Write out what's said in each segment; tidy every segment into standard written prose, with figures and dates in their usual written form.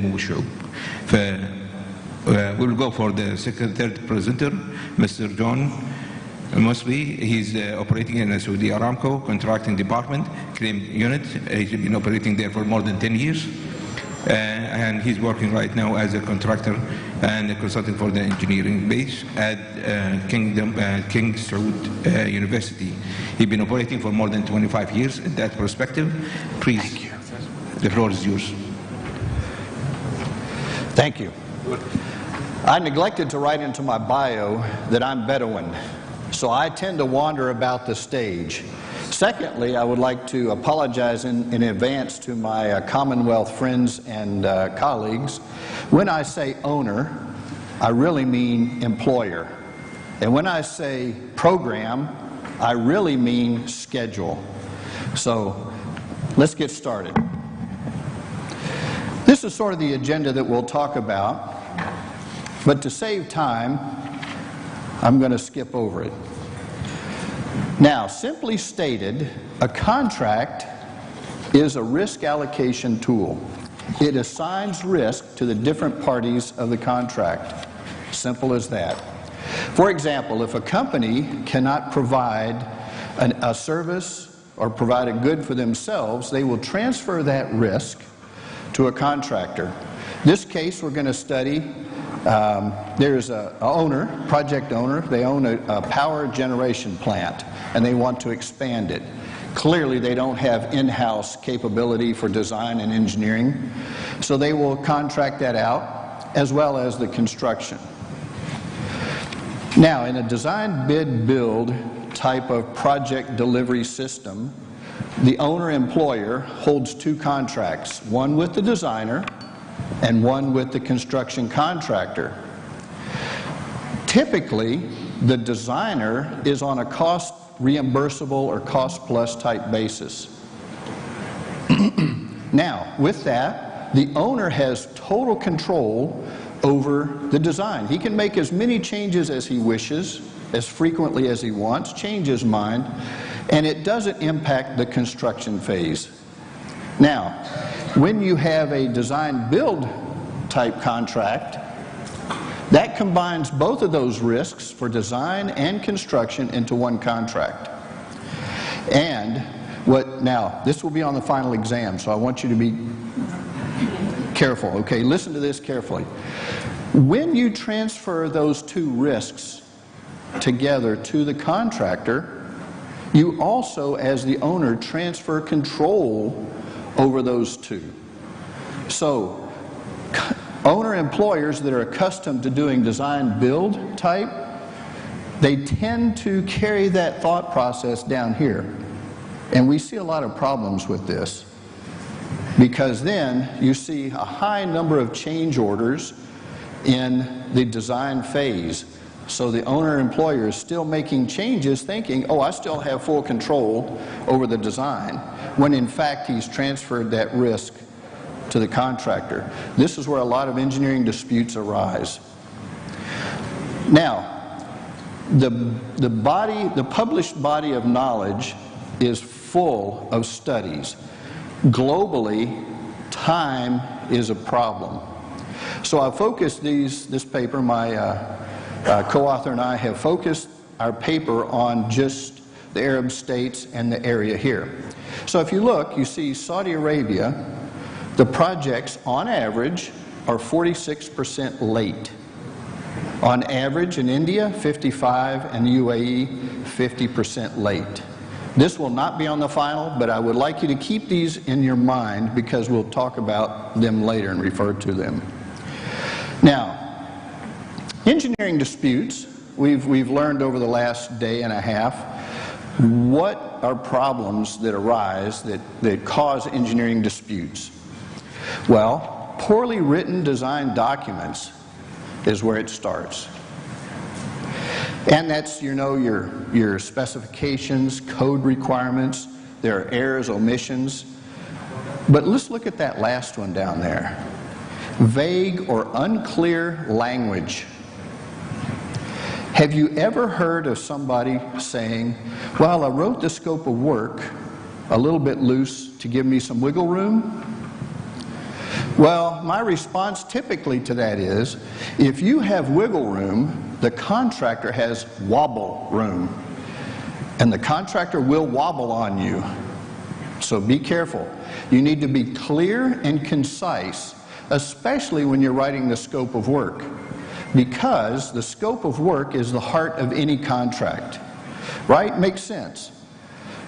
والشعوب. We'll go for the third presenter, Mr. John Mosby. He's operating in the Saudi Aramco Contracting Department, Claim Unit. He's been operating there for more than 10 years. And he's working right now as a contractor and a consultant for the engineering base at King Saud University. He's been operating for more than 25 years. In that perspective, please, thank you. The floor is yours. Thank you. I neglected to write into my bio that I'm Bedouin, so I tend to wander about the stage. Secondly, I would like to apologize in advance to my Commonwealth friends and colleagues. When I say owner, I really mean employer. And when I say program, I really mean schedule. So let's get started. This is sort of the agenda that we'll talk about, but to save time, I'm going to skip over it. Now, simply stated, a contract is a risk allocation tool. It assigns risk to the different parties of the contract. Simple as that. For example, if a company cannot provide a service or provide a good for themselves, they will transfer that risk to a contractor. This case we're going to study, there's an owner, project owner, they own a power generation plant and they want to expand it. Clearly they don't have in-house capability for design and engineering, so they will contract that out as well as the construction. Now, in a design bid build type of project delivery system, the owner-employer holds two contracts, one with the designer and one with the construction contractor. Typically, the designer is on a cost reimbursable or cost plus type basis. Now, with that, the owner has total control over the design. He can make as many changes as he wishes, as frequently as he wants, change his mind, and it doesn't impact the construction phase. Now, when you have a design-build type contract, that combines both of those risks for design and construction into one contract. And now, this will be on the final exam, so I want you to be careful, okay? Listen to this carefully. When you transfer those two risks together to the contractor, you also, as the owner, transfer control over those two. So, owner-employers that are accustomed to doing design-build type, they tend to carry that thought process down here. And we see a lot of problems with this, because then you see a high number of change orders in the design phase. So the owner-employer is still making changes thinking, oh, I still have full control over the design, when in fact he's transferred that risk to the contractor. This is where a lot of engineering disputes arise. Now, the published body of knowledge is full of studies. Globally, time is a problem. So I focused this paper, my co-author and I have focused our paper on just the Arab states and the area here. So if you look, you see Saudi Arabia, the projects on average are 46% late. On average in India, 55%, and the UAE, 50% late. This will not be on the final, but I would like you to keep these in your mind because we'll talk about them later and refer to them. Now, engineering disputes, we've learned over the last day and a half what are problems that arise that cause engineering disputes. Well, poorly written design documents is where it starts. And that's, you know, your specifications, code requirements, there are errors, omissions. But let's look at that last one down there. Vague or unclear language. Have you ever heard of somebody saying, well, I wrote the scope of work a little bit loose to give me some wiggle room? Well, my response typically to that is, if you have wiggle room, the contractor has wobble room. And the contractor will wobble on you. So be careful. You need to be clear and concise, especially when you're writing the scope of work, because the scope of work is the heart of any contract. Right? Makes sense.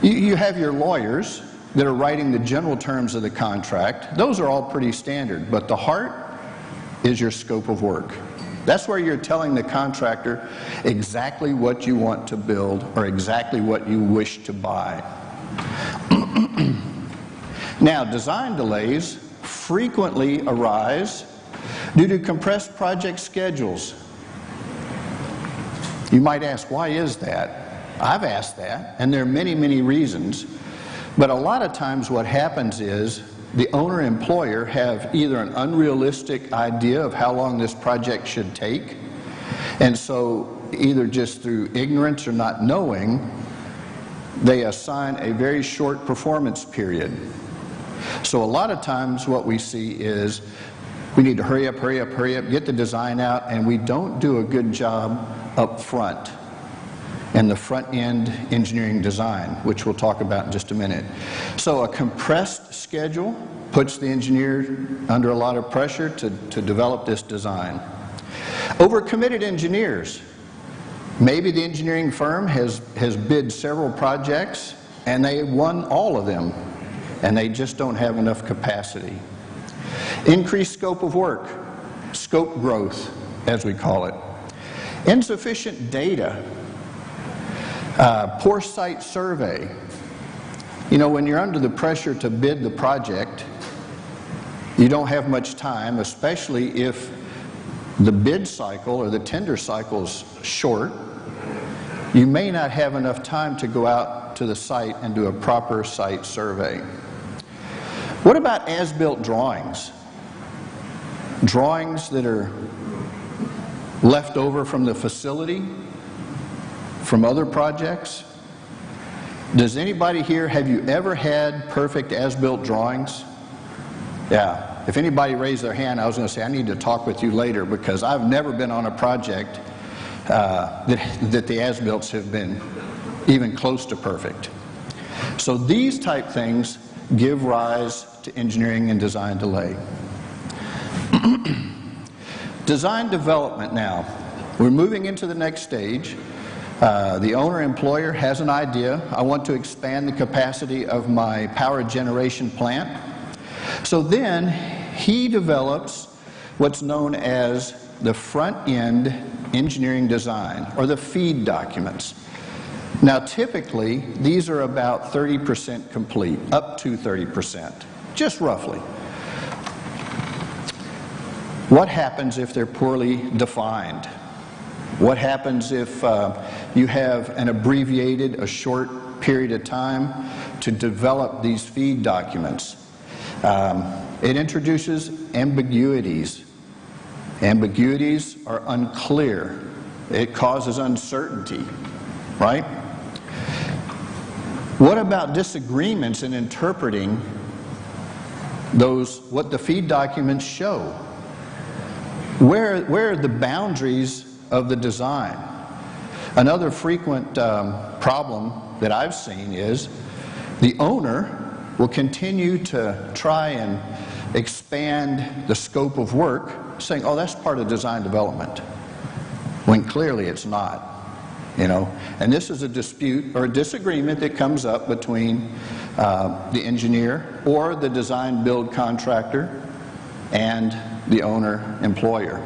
You have your lawyers that are writing the general terms of the contract. Those are all pretty standard, but the heart is your scope of work. That's where you're telling the contractor exactly what you want to build or exactly what you wish to buy. Now, design delays frequently arise due to compressed project schedules. You might ask, why is that? I've asked that, and there are many, many reasons. But a lot of times what happens is the owner-employer have either an unrealistic idea of how long this project should take, and so either just through ignorance or not knowing, they assign a very short performance period. So a lot of times what we see is we need to hurry up, get the design out, and we don't do a good job up front and the front-end engineering design, which we'll talk about in just a minute. So a compressed schedule puts the engineer under a lot of pressure to develop this design. Overcommitted engineers. Maybe the engineering firm has bid several projects and they won all of them, and they just don't have enough capacity. Increased scope of work, scope growth, as we call it. Insufficient data. Poor site survey. You know, when you're under the pressure to bid the project, you don't have much time, especially if the bid cycle or the tender cycle is short. You may not have enough time to go out to the site and do a proper site survey. What about as-built drawings? Drawings that are left over from the facility, from other projects? Does anybody here, have you ever had perfect as-built drawings? Yeah. If anybody raised their hand, I was going to say, I need to talk with you later, because I've never been on a project that the as-builts have been even close to perfect. So these type things give rise to engineering and design delay. Design development now. We're moving into the next stage. The owner-employer has an idea. I want to expand the capacity of my power generation plant. So then he develops what's known as the front-end engineering design, or the FEED documents. Now typically these are about 30% complete, up to 30%, just roughly. What happens if they're poorly defined? What happens if you have an abbreviated, a short period of time to develop these FEED documents? It introduces ambiguities. Ambiguities are unclear. It causes uncertainty, right? What about disagreements in interpreting what the FEED documents show? Where are the boundaries of the design? Another frequent problem that I've seen is the owner will continue to try and expand the scope of work, saying, oh, that's part of design development, when clearly it's not, you know. And this is a dispute or a disagreement that comes up between the engineer or the design build contractor and the owner-employer.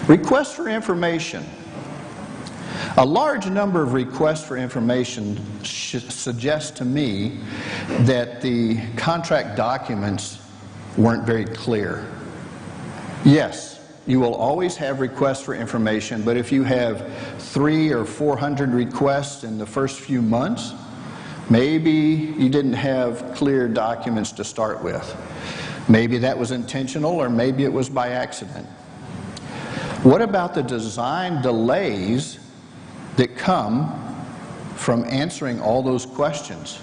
Requests for information. A large number of requests for information suggest to me that the contract documents weren't very clear. Yes, you will always have requests for information, but if you have 300 or 400 requests in the first few months, maybe you didn't have clear documents to start with. Maybe that was intentional, or maybe it was by accident. What about the design delays that come from answering all those questions?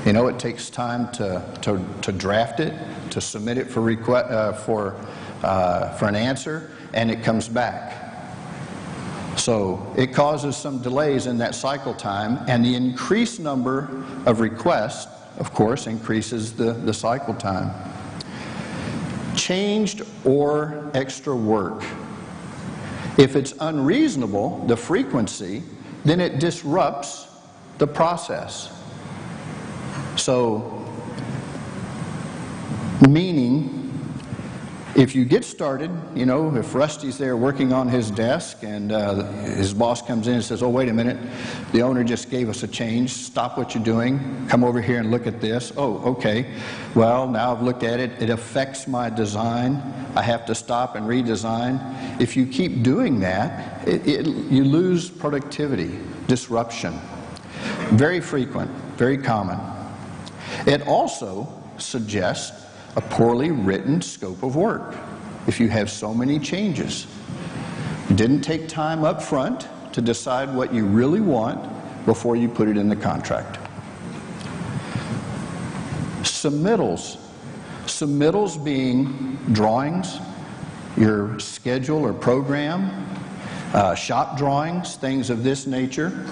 You know, it takes time to draft it, to submit it for an answer, and it comes back. So it causes some delays in that cycle time, and the increased number of requests, of course, increases the cycle time. Changed or extra work. If it's unreasonable, the frequency, then it disrupts the process. So, meaning, if you get started, you know, if Rusty's there working on his desk and his boss comes in and says, oh, wait a minute, the owner just gave us a change, stop what you're doing, come over here and look at this. Oh, okay, well, now I've looked at it, it affects my design, I have to stop and redesign. If you keep doing that, you lose productivity, disruption. Very frequent, very common. It also suggests a poorly written scope of work. If you have so many changes, you didn't take time up front to decide what you really want before you put it in the contract. Submittals. Submittals being drawings, your schedule or program, shop drawings, things of this nature.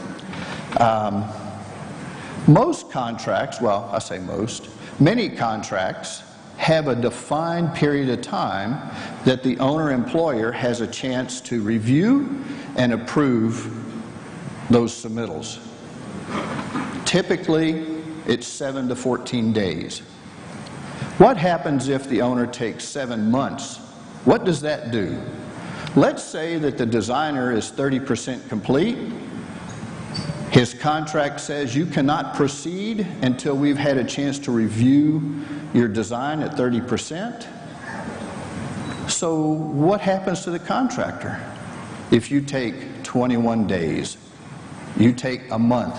Most contracts, well, I say most, many contracts have a defined period of time that the owner-employer has a chance to review and approve those submittals. Typically, it's 7 to 14 days. What happens if the owner takes 7 months? What does that do? Let's say that the designer is 30% complete. His contract says you cannot proceed until we've had a chance to review your design at 30%. So what happens to the contractor? If you take 21 days, you take a month,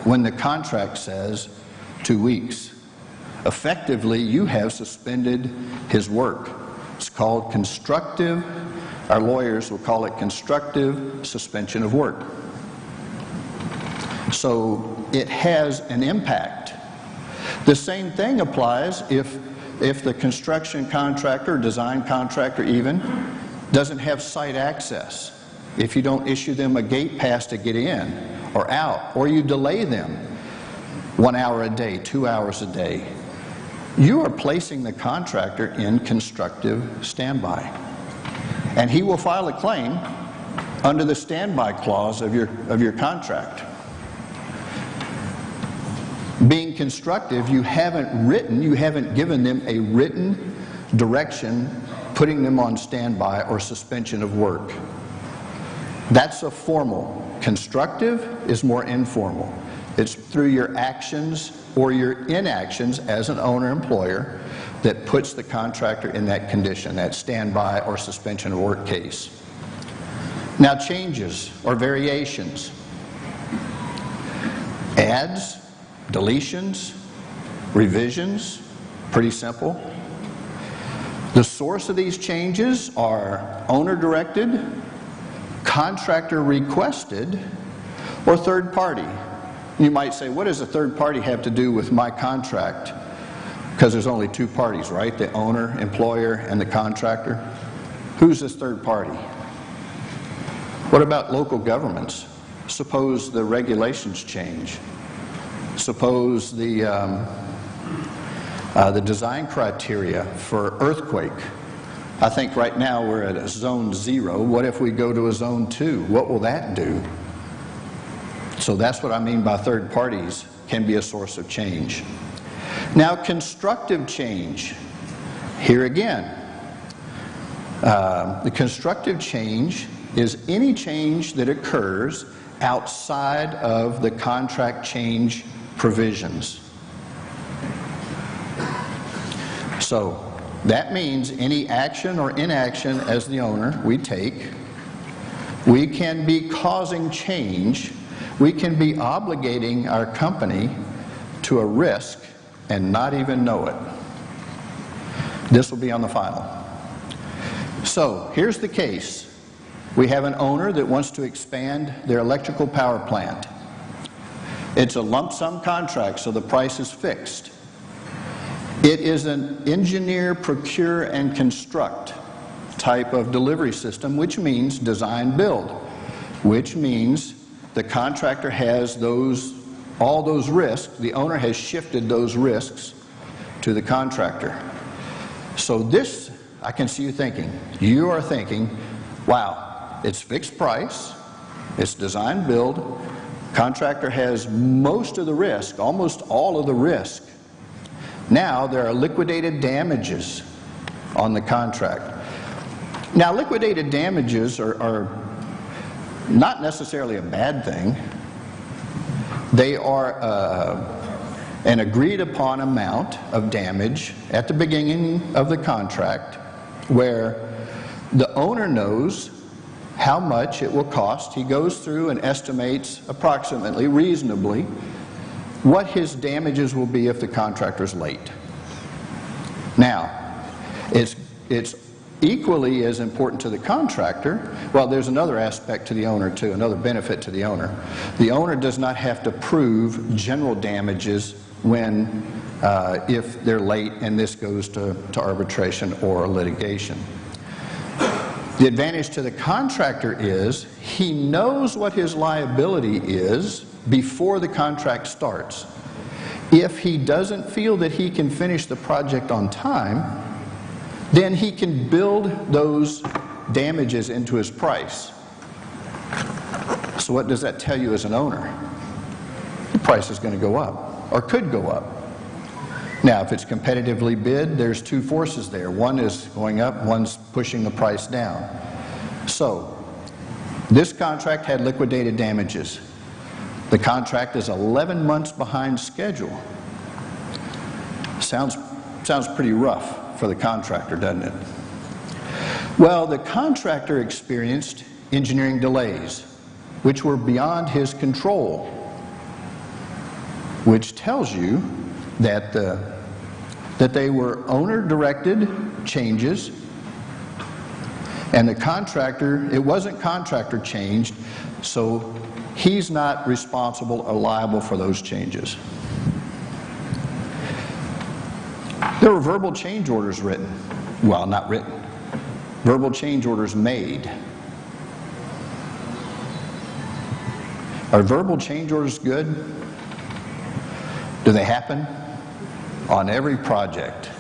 when the contract says 2 weeks. Effectively, you have suspended his work. It's called constructive, our lawyers will call it constructive suspension of work. So it has an impact. The same thing applies if the construction contractor, design contractor even, doesn't have site access. If you don't issue them a gate pass to get in or out, or you delay them 1 hour a day, 2 hours a day, you are placing the contractor in constructive standby. And he will file a claim under the standby clause of your contract. Being constructive, you haven't given them a written direction putting them on standby or suspension of work. That's a formal. Constructive is more informal. It's through your actions or your inactions as an owner-employer that puts the contractor in that condition, that standby or suspension of work case. Now, changes or variations. Adds, deletions, revisions, pretty simple. The source of these changes are owner-directed, contractor-requested, or third party. You might say, what does a third party have to do with my contract? Because there's only two parties, right? The owner, employer, and the contractor. Who's this third party? What about local governments? Suppose the regulations change. Suppose the design criteria for earthquake. I think right now we're at a zone 0. What if we go to a zone 2? What will that do? So that's what I mean by third parties can be a source of change. Now, constructive change. Here again, the constructive change is any change that occurs outside of the contract change provisions. So that means any action or inaction as the owner we take, we can be causing change, we can be obligating our company to a risk and not even know it. This will be on the final. So here's the case. We have an owner that wants to expand their electrical power plant. It's a lump sum contract, so the price is fixed. It is an engineer, procure, and construct type of delivery system, which means design build, which means the contractor has all those risks. The owner has shifted those risks to the contractor. So this, I can see you thinking. You are thinking, wow, it's fixed price, it's design build, contractor has most of the risk, almost all of the risk. Now there are liquidated damages on the contract. Now liquidated damages are not necessarily a bad thing. They are an agreed upon amount of damage at the beginning of the contract where the owner knows how much it will cost. He goes through and estimates approximately, reasonably, what his damages will be if the contractor's late. Now, it's equally as important to the contractor. Well, there's another aspect to the owner too, another benefit to the owner. The owner does not have to prove general damages when, if they're late and this goes to arbitration or litigation. The advantage to the contractor is he knows what his liability is before the contract starts. If he doesn't feel that he can finish the project on time, then he can build those damages into his price. So what does that tell you as an owner? The price is going to go up, or could go up. Now, if it's competitively bid, there's two forces there. One is going up, one's pushing the price down. So, this contract had liquidated damages. The contract is 11 months behind schedule. Sounds pretty rough for the contractor, doesn't it? Well, the contractor experienced engineering delays, which were beyond his control, which tells you that they were owner-directed changes, and the contractor, it wasn't contractor changed, so he's not responsible or liable for those changes. There were verbal change orders written. Well, not written. Verbal change orders made. Are verbal change orders good? Do they happen? On every project.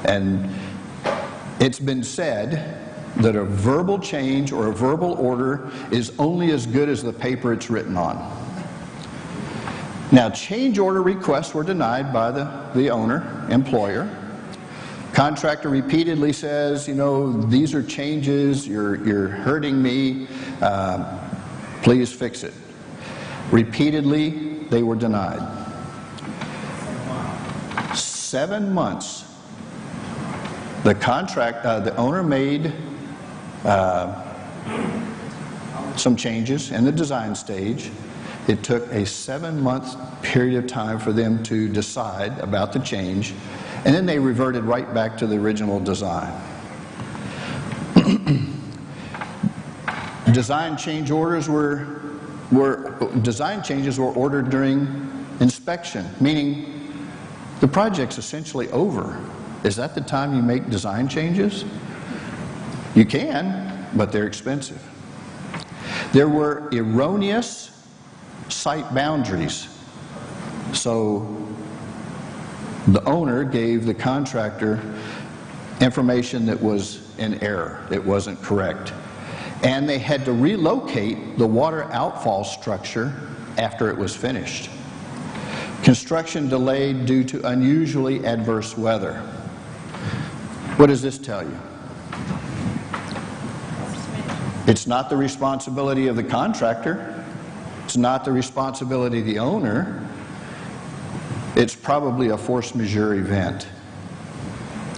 And it's been said that a verbal change or a verbal order is only as good as the paper it's written on. Now, change order requests were denied by the owner, employer. Contractor repeatedly says, you know, these are changes, you're hurting me, please fix it. Repeatedly, they were denied. 7 months. The owner made some changes in the design stage. It took a 7-month period of time for them to decide about the change, and then they reverted right back to the original design. Design change orders design changes were ordered during inspection, meaning the project's essentially over. Is that the time you make design changes? You can, but they're expensive. There were erroneous site boundaries. So the owner gave the contractor information that was in error. It wasn't correct. And they had to relocate the water outfall structure after it was finished. Construction delayed due to unusually adverse weather. What does this tell you? It's not the responsibility of the contractor. It's not the responsibility of the owner. It's probably a force majeure event.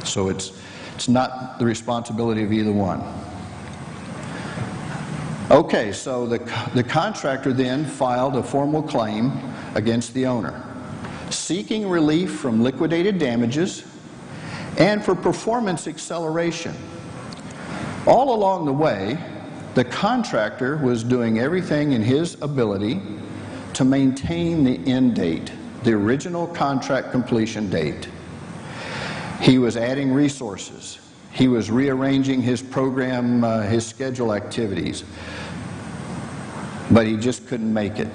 So it's not the responsibility of either one. Okay, so the contractor then filed a formal claim against the owner, seeking relief from liquidated damages and for performance acceleration. All along the way, the contractor was doing everything in his ability to maintain the end date, the original contract completion date. He was adding resources. He was rearranging his program, his schedule activities, but he just couldn't make it.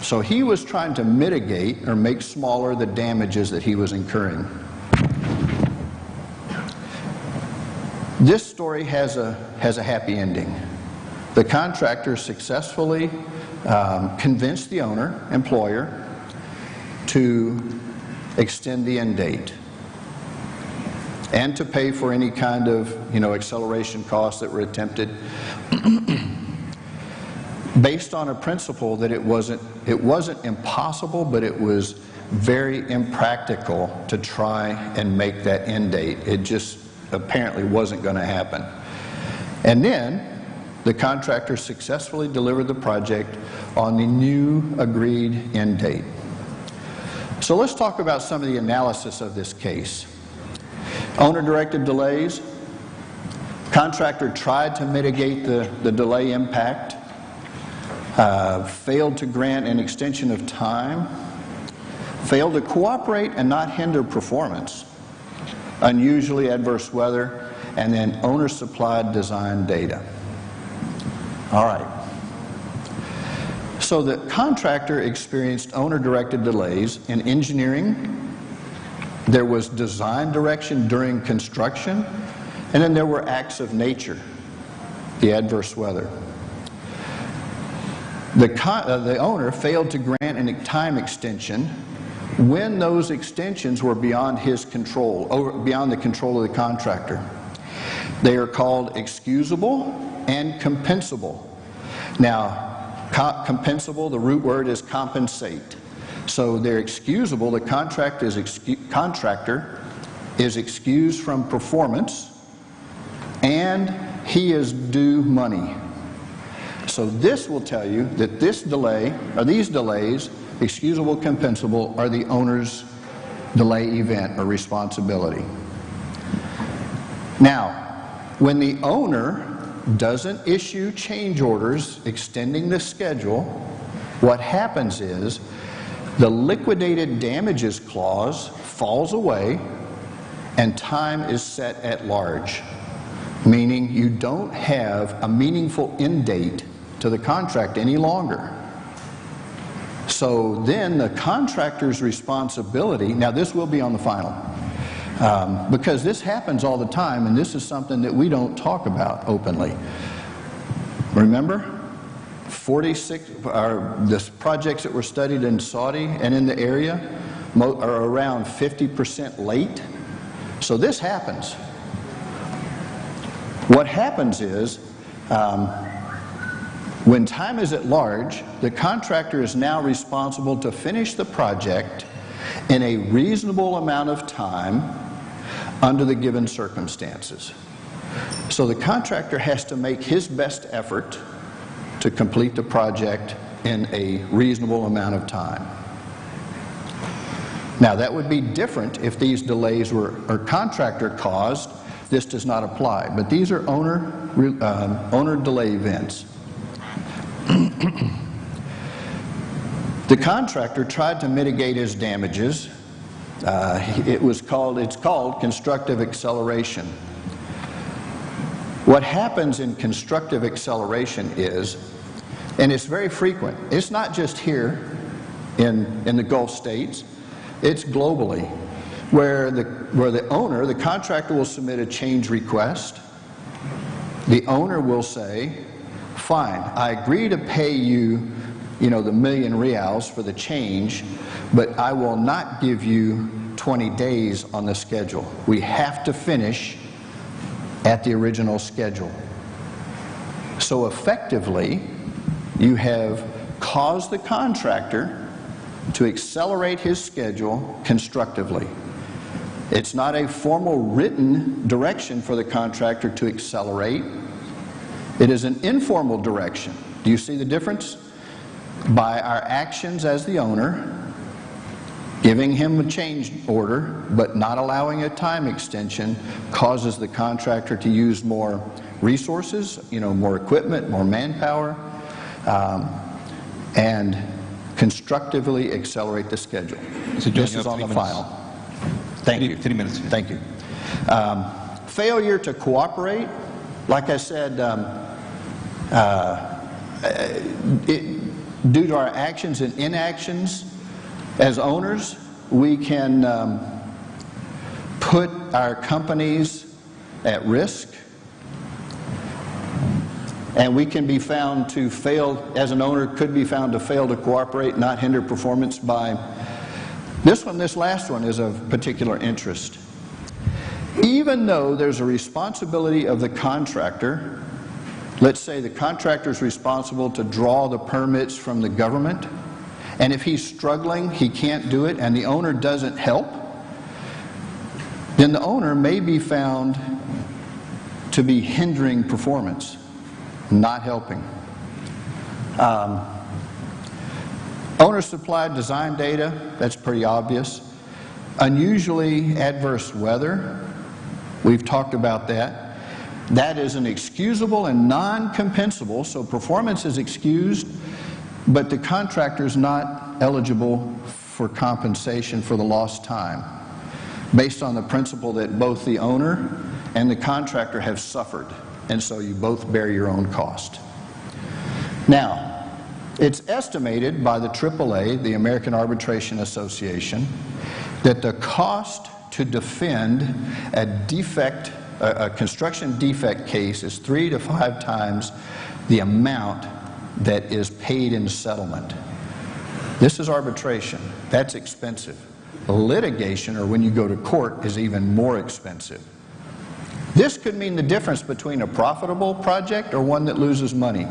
So he was trying to mitigate or make smaller the damages that he was incurring. This story has a happy ending. The contractor successfully convinced the employer, to extend the end date and to pay for any kind of, acceleration costs that were attempted, based on a principle that it wasn't impossible, but it was very impractical to try and make that end date. It just apparently wasn't going to happen. And then the contractor successfully delivered the project on the new agreed end date. So let's talk about some of the analysis of this case. Owner-directed delays. Contractor tried to mitigate the delay impact, failed to grant an extension of time, failed to cooperate and not hinder performance, unusually adverse weather, and then owner-supplied design data. All right. So the contractor experienced owner-directed delays in engineering. There was design direction during construction, and then there were acts of nature, the adverse weather. The owner failed to grant a time extension when those extensions were beyond his control, or beyond the control of the contractor. They are called excusable and compensable. Now, compensable, the root word is compensate. So they're excusable. The contractor is excused from performance, and he is due money. So this will tell you that this delay, or these delays, excusable, compensable, are the owner's delay event or responsibility. Now, when the owner doesn't issue change orders extending the schedule, what happens is the liquidated damages clause falls away and time is set at large, meaning you don't have a meaningful end date to the contract any longer. So then the contractor's responsibility, now this will be on the final, because this happens all the time, and this is something that we don't talk about openly. Remember, 46 the projects that were studied in Saudi and in the area are around 50% late. So this happens. What happens is, when time is at large, the contractor is now responsible to finish the project in a reasonable amount of time under the given circumstances. So the contractor has to make his best effort to complete the project in a reasonable amount of time. Now, that would be different if these delays were contractor caused. This does not apply, but these are owner delay events. The contractor tried to mitigate his damages. It's called constructive acceleration. What happens in constructive acceleration is, and it's very frequent, it's not just here in the Gulf states, it's globally, where the owner, the contractor, will submit a change request. The owner will say, fine, I agree to pay you, the $1 million reals for the change, but I will not give you 20 days on the schedule. We have to finish at the original schedule. So effectively, you have caused the contractor to accelerate his schedule constructively. It's not a formal written direction for the contractor to accelerate. It is an informal direction. Do you see the difference? By our actions as the owner, giving him a change order, but not allowing a time extension, causes the contractor to use more resources, more equipment, more manpower, and constructively accelerate the schedule. Mr. John, This you is have on the 3 minutes. file. Thank you. 3 minutes. Thank you. Failure to cooperate, like I said, due to our actions and inactions as owners, we can put our companies at risk, and we can be found to fail, as an owner, could be found to fail to cooperate, not hinder performance by this last one is of particular interest. Even though there's a responsibility of the contractor, let's say the contractor is responsible to draw the permits from the government, and if he's struggling, he can't do it, and the owner doesn't help, then the owner may be found to be hindering performance, not helping. Owner-supplied design data, that's pretty obvious. Unusually adverse weather, we've talked about that. That is inexcusable and non-compensable, so performance is excused, but the contractor is not eligible for compensation for the lost time, based on the principle that both the owner and the contractor have suffered, and so you both bear your own cost. Now, it's estimated by the AAA, the American Arbitration Association, that the cost to defend a construction defect case is 3 to 5 times the amount that is paid in settlement. This is arbitration. That's expensive. Litigation, or when you go to court, is even more expensive. This could mean the difference between a profitable project or one that loses money.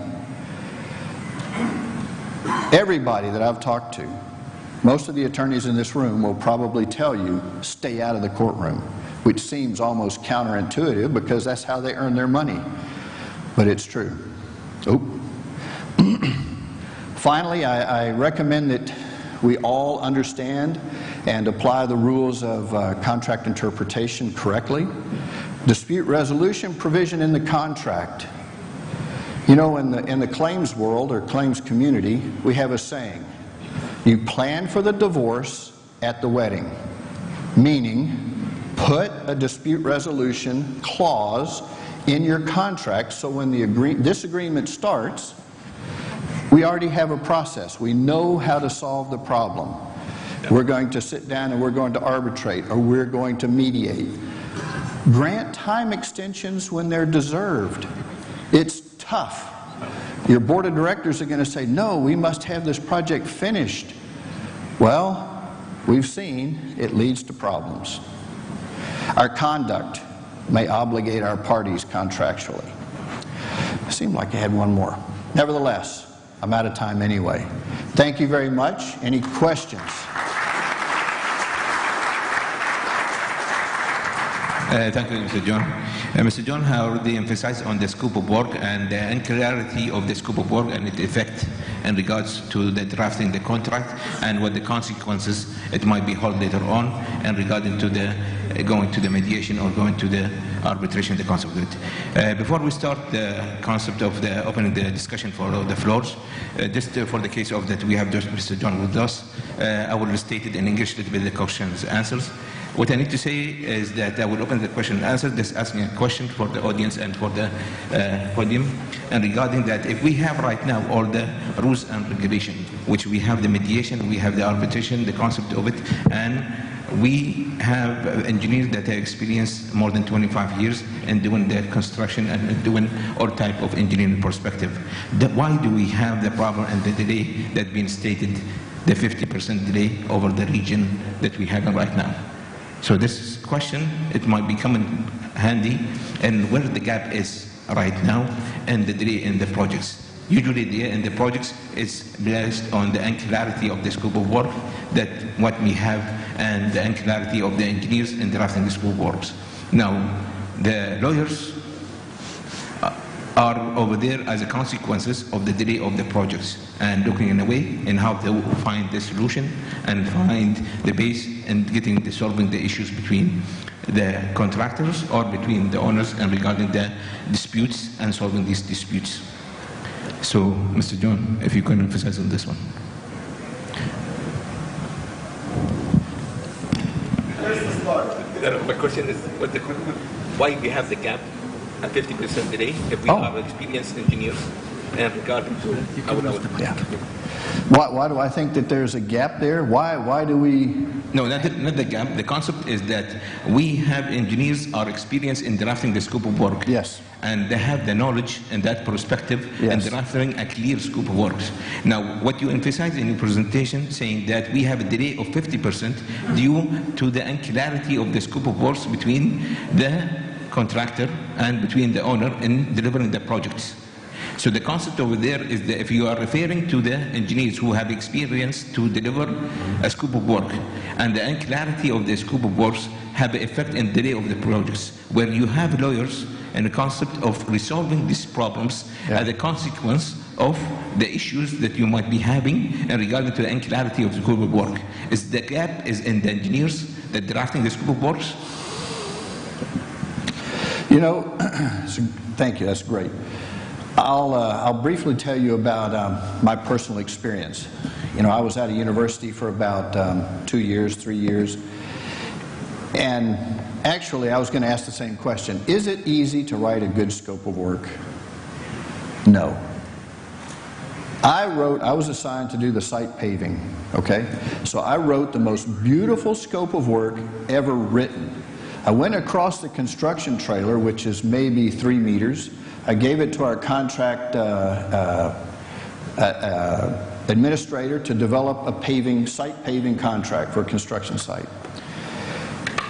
Everybody that I've talked to, most of the attorneys in this room will probably tell you, stay out of the courtroom, which seems almost counterintuitive because that's how they earn their money. But it's true. Finally, I recommend that we all understand and apply the rules of contract interpretation correctly. Dispute resolution provision in the contract. You know, in the claims world or claims community, we have a saying: you plan for the divorce at the wedding, meaning put a dispute resolution clause in your contract so when the disagreement starts, we already have a process. We know how to solve the problem. We're going to sit down and we're going to arbitrate, or we're going to mediate. Grant time extensions when they're deserved. It's tough. Your board of directors are going to say, no, we must have this project finished. Well, we've seen it leads to problems. Our conduct may obligate our parties contractually. It seemed like I had one more. Nevertheless, I'm out of time anyway. Thank you very much. Any questions? Thank you, Mr. John. Mr. John has already emphasized on the scope of work and the unclarity of the scope of work and its effect in regards to the drafting the contract and what the consequences it might be hold later on, and regarding to the going to the mediation or going to the arbitration, the concept of it. Before we start the concept of the opening the discussion for the floors, just for the case of that we have just Mr. John with us, I will restate it in English a little bit the questions and answers. What I need to say is that I will open the question and answer, just asking a question for the audience and for the podium. And regarding that, if we have right now all the rules and regulations, which we have the mediation, we have the arbitration, the concept of it, and we have engineers that have experienced more than 25 years in doing the construction and doing all type of engineering perspective. Why do we have the problem and the delay that been stated, the 50% delay over the region that we have right now? So this question, it might be coming handy, and where the gap is right now and the delay in the projects. Usually the delay in the projects is based on the unclarity of the scope of work that what we have and the unclarity of the engineers in drafting the scope of works. Now, the lawyers are over there as a consequences of the delay of the projects and looking in a way in how to find the solution and find the base and solving the issues between the contractors or between the owners and regarding the disputes and solving these disputes. So, Mr. John, if you can emphasize on this one. My question is, why we have the gap at 50% delay if we are experienced engineers and regarding to Yeah. Why do I think that there's a gap there? Why do we? No, not the gap. The concept is that we have engineers are experienced in drafting the scope of work. Yes. And they have the knowledge and that perspective and drafting a clear scope of works. Now, what you emphasize in your presentation, saying that we have a delay of 50% due to the unclarity of the scope of works between the contractor and between the owner in delivering the projects. So the concept over there is that if you are referring to the engineers who have experience to deliver a scope of work, and the unclarity of the scope of works have an effect in delay of the projects, where you have lawyers and the concept of resolving these problems as a consequence of the issues that you might be having in regard to the unclarity of the scope of work. Is the gap is in the engineers that drafting the scope of works? You know, thank you, that's great. I'll briefly tell you about my personal experience. You know, I was at a university for about 2 years, 3 years, and actually I was going to ask the same question. Is it easy to write a good scope of work? No. I was assigned to do the site paving, okay? So I wrote the most beautiful scope of work ever written. I went across the construction trailer, which is maybe 3 meters. I gave it to our contract administrator to develop a site paving contract for a construction site.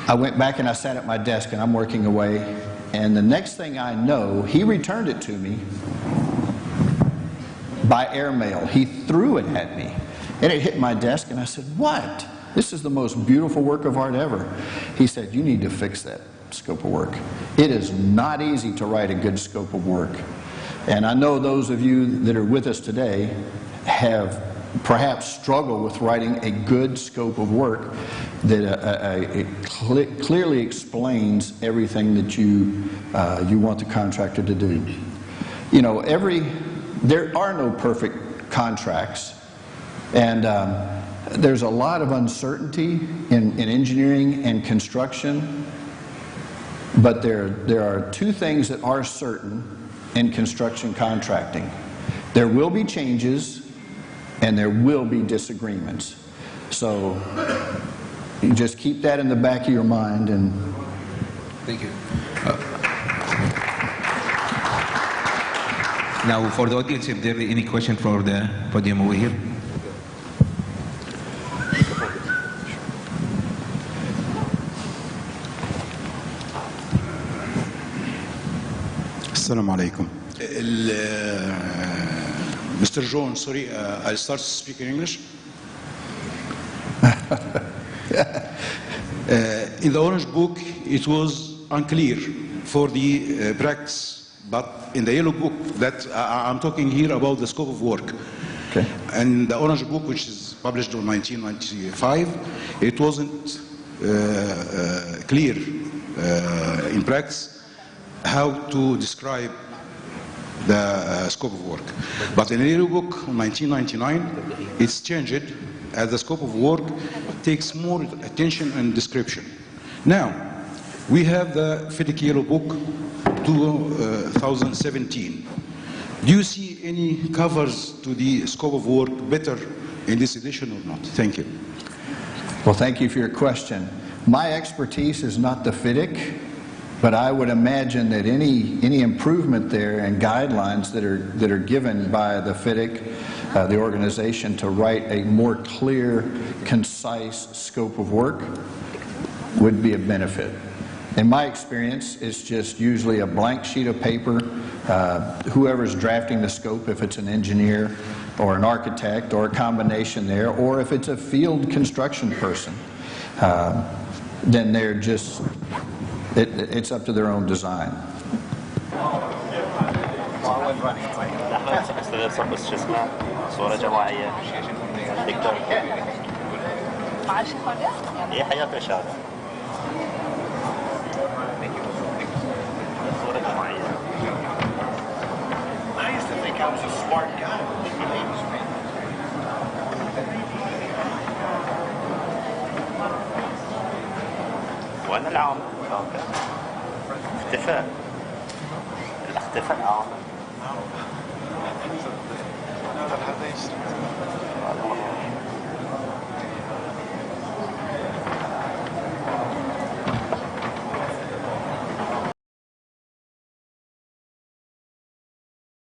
I went back and I sat at my desk and I'm working away, and the next thing I know, he returned it to me by airmail. He threw it at me and it hit my desk, and I said, "What? This is the most beautiful work of art ever." He said, "You need to fix that scope of work. It is not easy to write a good scope of work." And I know those of you that are with us today have perhaps struggled with writing a good scope of work that clearly explains everything that you want the contractor to do. You know, there are no perfect contracts, and there's a lot of uncertainty in engineering and construction. But there are 2 things that are certain in construction contracting. There will be changes and there will be disagreements. So you just keep that in the back of your mind. And thank you. Now for the audience, if there are any question for the podium over here. Assalamu alaikum. Mr. John, sorry, I'll start speaking English. In the Orange Book, it was unclear for the practice, but in the Yellow Book, that I'm talking here about the scope of work. Okay. And the Orange Book, which is published in 1995, it wasn't clear in practice how to describe the scope of work. But in the Yellow Book in 1999, it's changed as the scope of work takes more attention and description. Now, we have the FIDIC Yellow Book 2017. Do you see any covers to the scope of work better in this edition or not? Thank you. well, thank you for your question. My expertise is not the FIDIC, but I would imagine that any improvement there and guidelines that are given by the FIDIC, the organization, to write a more clear, concise scope of work would be a benefit. In my experience, it's just usually a blank sheet of paper. Whoever's drafting the scope, if it's an engineer or an architect or a combination there, or if it's a field construction person, then they're just, it's up to their own design. I used to think I was a smart guy. وين العامل؟ اختفى. اختفى العامل.